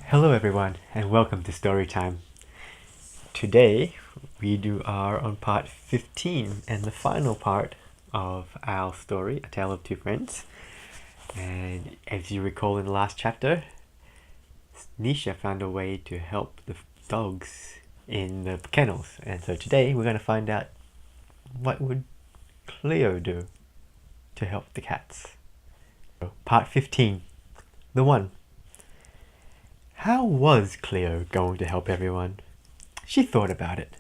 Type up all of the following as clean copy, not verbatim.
Hello everyone and welcome to Storytime. Today we are on part 15 and the final part of our story, A Tale of Two Friends. And as you recall in the last chapter, Nisha found a way to help the dogs in the kennels. And so today we're going to find out what would Cleo do to help the cats. Part 15, the one. How was Cleo going to help everyone? She thought about it.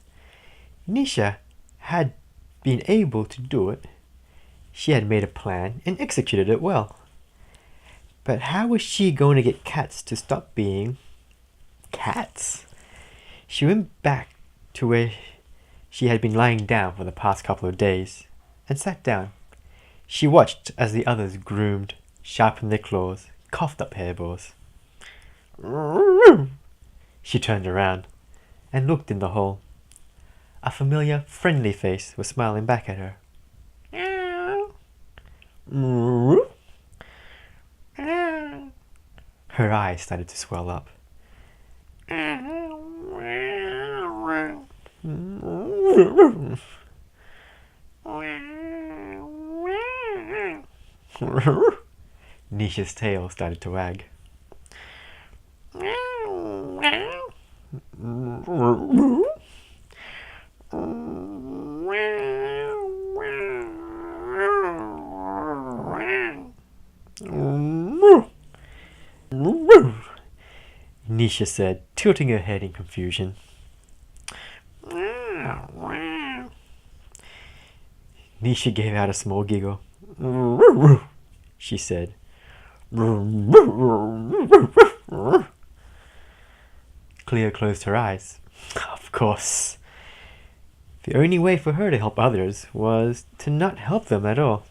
Nisha had been able to do it. She had made a plan and executed it well. But how was she going to get cats to stop being cats? She went back to where she had been lying down for the past couple of days and sat down. She watched as the others groomed, sharpened their claws, coughed up hairballs. She turned around and looked in the hole. A familiar, friendly face was smiling back at her. Her eyes started to swell up. Nisha's tail started to wag. Nisha said, tilting her head in confusion. Nisha gave out a small giggle. She said. Cleo closed her eyes. Of course. The only way for her to help others was to not help them at all.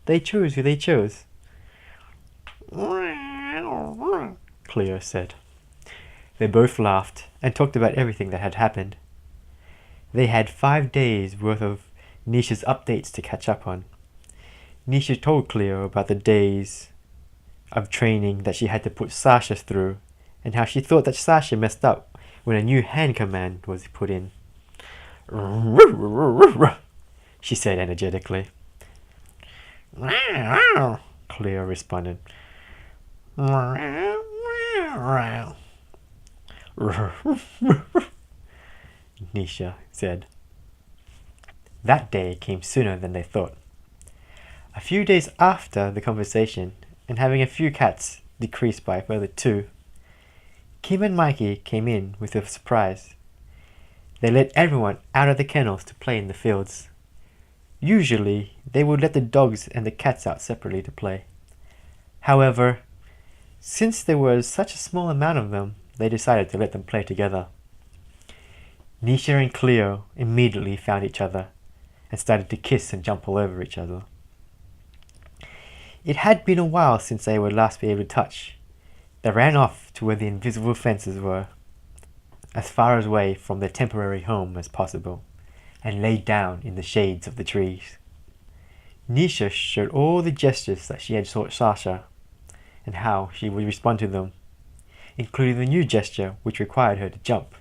They chose who they chose. Cleo said. They both laughed and talked about everything that had happened. They had 5 days worth of Nisha's updates to catch up on. Nisha told Cleo about the days of training that she had to put Sasha through and how she thought that Sasha messed up when a new hand command was put in. She said energetically. Cleo responded. Nisha said. That day came sooner than they thought. A few days after the conversation, and having a few cats decreased by a further 2, Kim and Mikey came in with a surprise. They let everyone out of the kennels to play in the fields. Usually, they would let the dogs and the cats out separately to play. However, since there was such a small amount of them, they decided to let them play together. Nisha and Cleo immediately found each other and started to kiss and jump all over each other. It had been a while since they would last be able to touch. They ran off to where the invisible fences were, as far away from their temporary home as possible, and lay down in the shades of the trees. Nisha showed all the gestures that she had taught Sasha, and how she would respond to them, including the new gesture which required her to jump.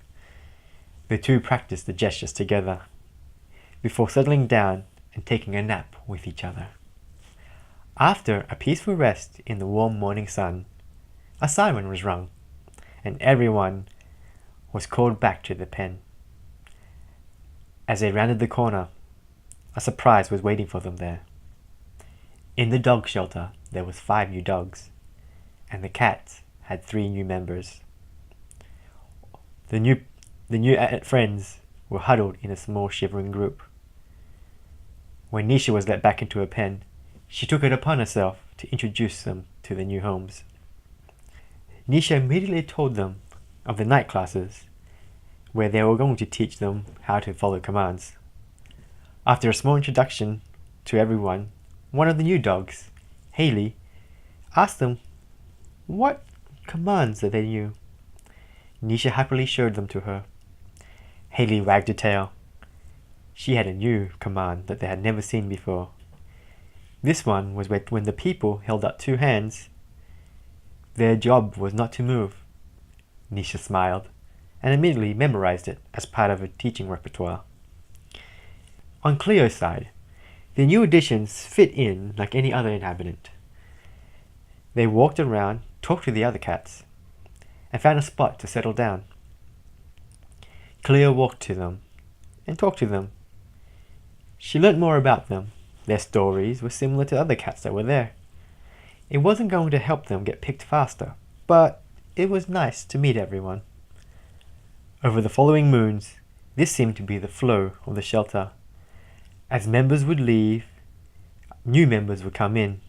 The two practiced the gestures together, before settling down and taking a nap with each other. After a peaceful rest in the warm morning sun, a siren was rung, and everyone was called back to the pen. As they rounded the corner, a surprise was waiting for them there. In the dog shelter, there was 5 new dogs, and the cats had 3 new members. The new friends were huddled in a small shivering group. When Nisha was let back into her pen, she took it upon herself to introduce them to the new homes. Nisha immediately told them of the night classes, where they were going to teach them how to follow commands. After a small introduction to everyone, one of the new dogs, Haley, asked them what commands that they knew. Nisha happily showed them to her. Haley wagged her tail. She had a new command that they had never seen before. This one was when the people held up 2 hands. Their job was not to move, Nisha smiled, and immediately memorized it as part of her teaching repertoire. On Cleo's side, the new additions fit in like any other inhabitant. They walked around, talked to the other cats, and found a spot to settle down. Cleo walked to them and talked to them. She learnt more about them. Their stories were similar to other cats that were there. It wasn't going to help them get picked faster, but it was nice to meet everyone. Over the following moons, this seemed to be the flow of the shelter. As members would leave, new members would come in.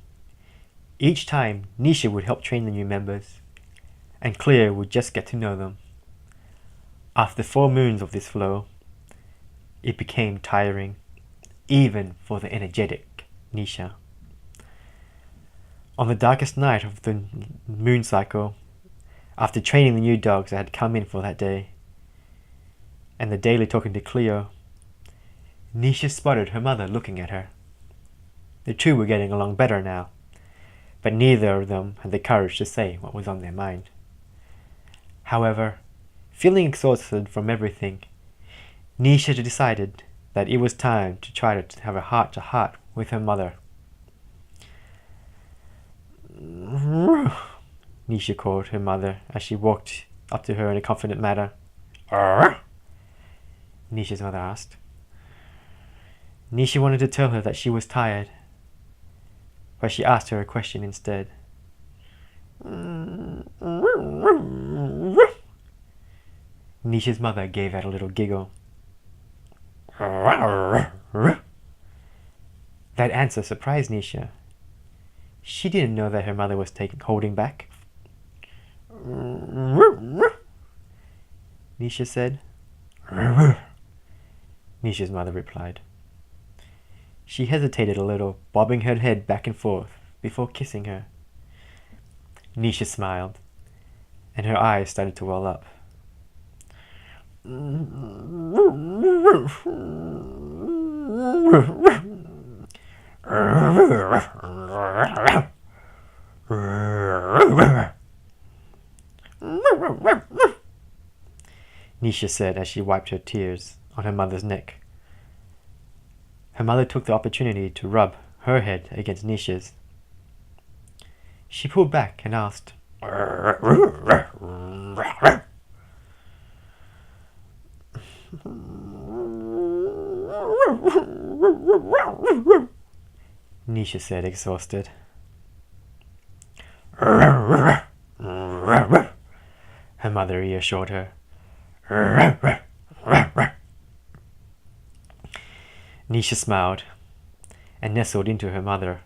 Each time, Nisha would help train the new members, and Cleo would just get to know them. After 4 moons of this flow, it became tiring, even for the energetic Nisha. On the darkest night of the moon cycle, after training the new dogs that had come in for that day, and the daily talking to Cleo, Nisha spotted her mother looking at her. The two were getting along better now, but neither of them had the courage to say what was on their mind. However, feeling exhausted from everything, Nisha decided that it was time to try to have a heart-to-heart with her mother. Nisha called her mother as she walked up to her in a confident manner. Nisha's mother asked. Nisha wanted to tell her that she was tired, but she asked her a question instead. Nisha's mother gave out a little giggle. That answer surprised Nisha. She didn't know that her mother was holding back. Nisha said. Nisha's mother replied. She hesitated a little, bobbing her head back and forth before kissing her. Nisha smiled, and her eyes started to well up. Nisha said as she wiped her tears on her mother's neck. Her mother took the opportunity to rub her head against Nisha's. She pulled back and asked, Nisha said, exhausted. Her mother reassured her. Nisha smiled and nestled into her mother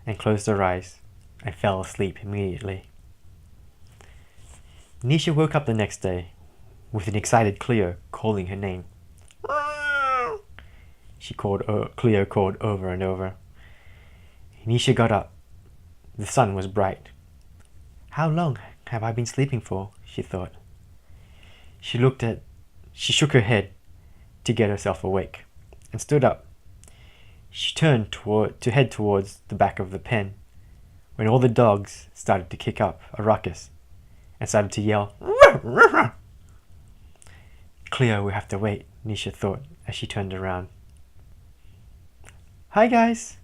and closed her eyes and fell asleep immediately. Nisha woke up the next day with an excited Cleo calling her name. Cleo called over and over. Nisha got up. The sun was bright. How long have I been sleeping for? She thought. She shook her head to get herself awake and stood up. She turned to head towards the back of the pen when all the dogs started to kick up a ruckus and started to yell. Cleo will have to wait, Nisha thought as she turned around. Hi guys!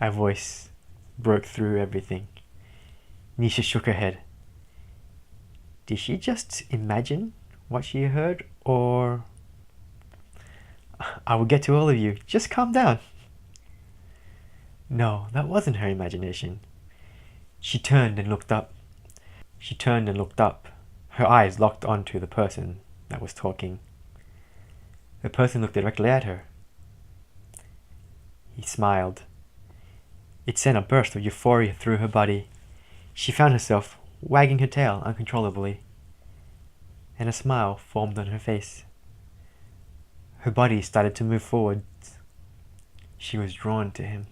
A voice broke through everything. Nisha shook her head. Did she just imagine what she heard, or... I will get to all of you. Just calm down. No, that wasn't her imagination. She turned and looked up. Her eyes locked onto the person that was talking. The person looked directly at her. He smiled. It sent a burst of euphoria through her body. She found herself wagging her tail uncontrollably, and a smile formed on her face. Her body started to move forwards. She was drawn to him.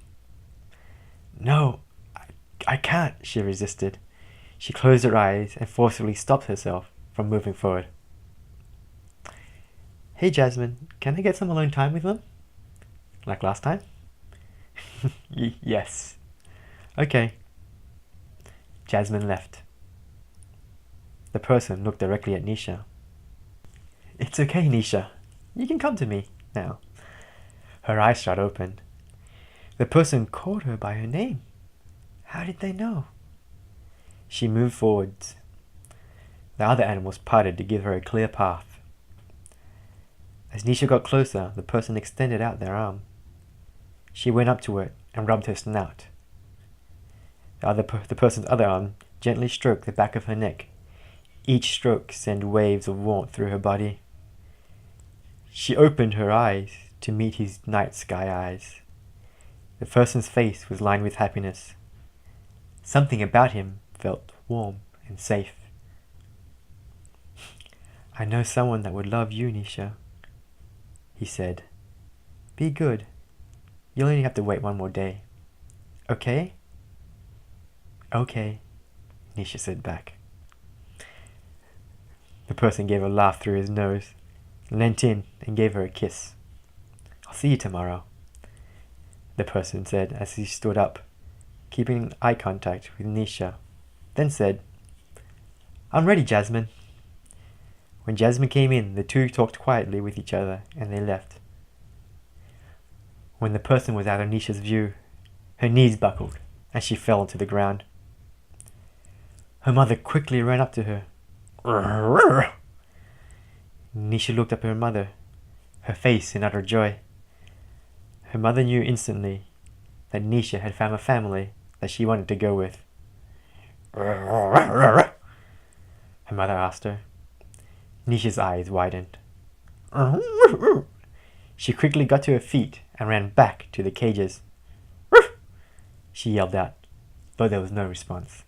No, I can't, she resisted. She closed her eyes and forcibly stopped herself from moving forward. Hey Jasmine, can I get some alone time with them? Like last time? Yes. Okay. Jasmine left. The person looked directly at Nisha. "It's okay, Nisha. You can come to me now." Her eyes shot open. The person called her by her name. How did they know? She moved forwards. The other animals parted to give her a clear path. As Nisha got closer, the person extended out their arm. She went up to it and rubbed her snout. The person's other arm gently stroked the back of her neck. Each stroke sent waves of warmth through her body. She opened her eyes to meet his night sky eyes. The person's face was lined with happiness. Something about him felt warm and safe. "I know someone that would love you, Nisha," he said. "Be good. You'll only have to wait one more day. Okay?" "Okay," Nisha said back. The person gave a laugh through his nose, leant in and gave her a kiss. "I'll see you tomorrow," the person said as he stood up, keeping eye contact with Nisha, then said, "I'm ready, Jasmine." When Jasmine came in, the two talked quietly with each other and they left. When the person was out of Nisha's view, her knees buckled and she fell onto the ground. Her mother quickly ran up to her. Nisha looked up at her mother, her face in utter joy. Her mother knew instantly that Nisha had found a family that she wanted to go with. Her mother asked her. Nisha's eyes widened. She quickly got to her feet and ran back to the cages. She yelled out, but there was no response.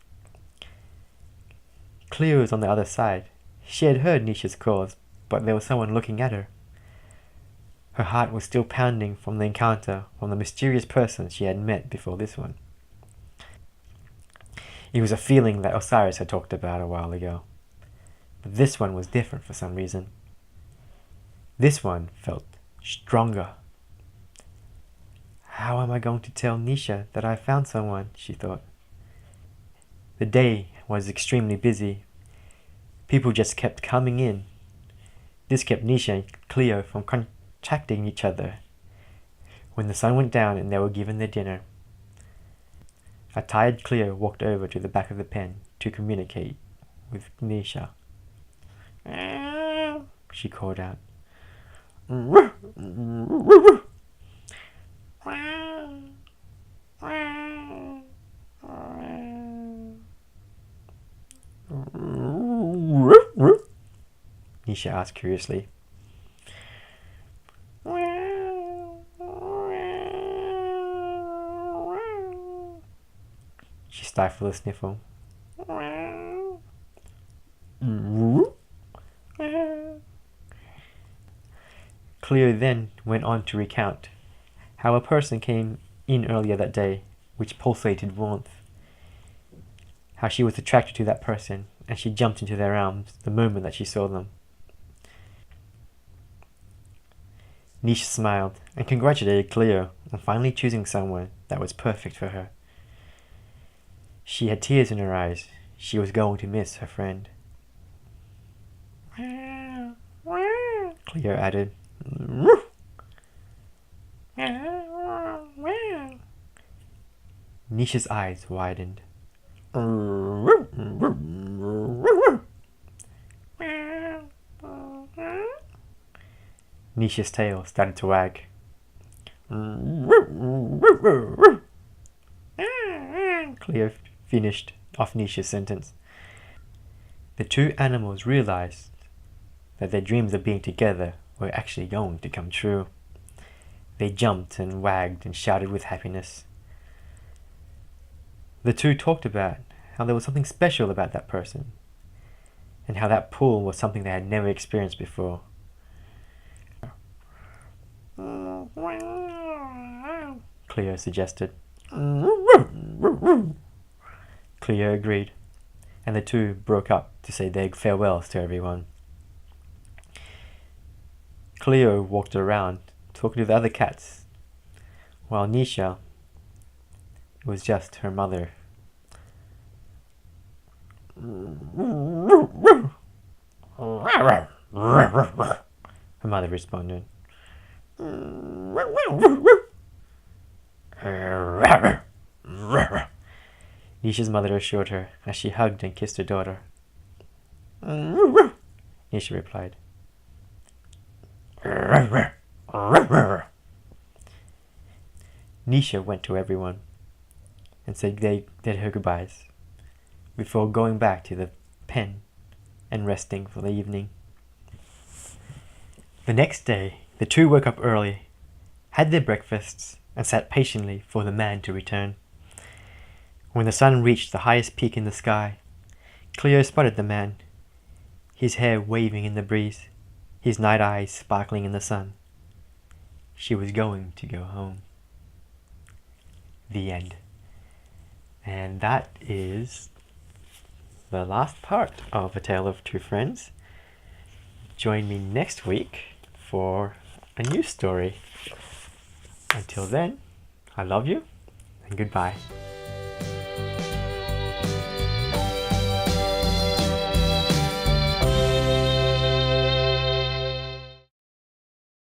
Cleo was on the other side. She had heard Nisha's calls, but there was someone looking at her. Her heart was still pounding from the encounter from the mysterious person she had met before this one. It was a feeling that Osiris had talked about a while ago. But this one was different for some reason. This one felt stronger. How am I going to tell Nisha that I found someone, she thought. The day was extremely busy. People just kept coming in. This kept Nisha and Cleo from contacting each other. When the sun went down and they were given their dinner, a tired Cleo walked over to the back of the pen to communicate with Nisha. She called out. Nisha asked curiously. She stifled a sniffle. Cleo then went on to recount how a person came in earlier that day, which pulsated warmth. How she was attracted to that person, and she jumped into their arms the moment that she saw them. Nisha smiled and congratulated Cleo on finally choosing someone that was perfect for her. She had tears in her eyes. She was going to miss her friend. Cleo added. Nisha's eyes widened. Nisha's tail started to wag. Cleo finished off Nisha's sentence. The two animals realized that their dreams of being together were actually going to come true. They jumped and wagged and shouted with happiness. The two talked about how there was something special about that person, and how that pull was something they had never experienced before. Cleo suggested. Cleo agreed, and the two broke up to say their farewells to everyone. Cleo walked around, talking to the other cats, while Nisha was just her mother. mother responded. Nisha's mother assured her as she hugged and kissed her daughter. Nisha replied. Nisha went to everyone and said her goodbyes before going back to the pen and resting for the evening. The next day, the two woke up early, had their breakfasts, and sat patiently for the man to return. When the sun reached the highest peak in the sky, Cleo spotted the man, his hair waving in the breeze, his night eyes sparkling in the sun. She was going to go home. The end. And that is the last part of A Tale of Two Friends. Join me next week for a new story. Until then, I love you and goodbye.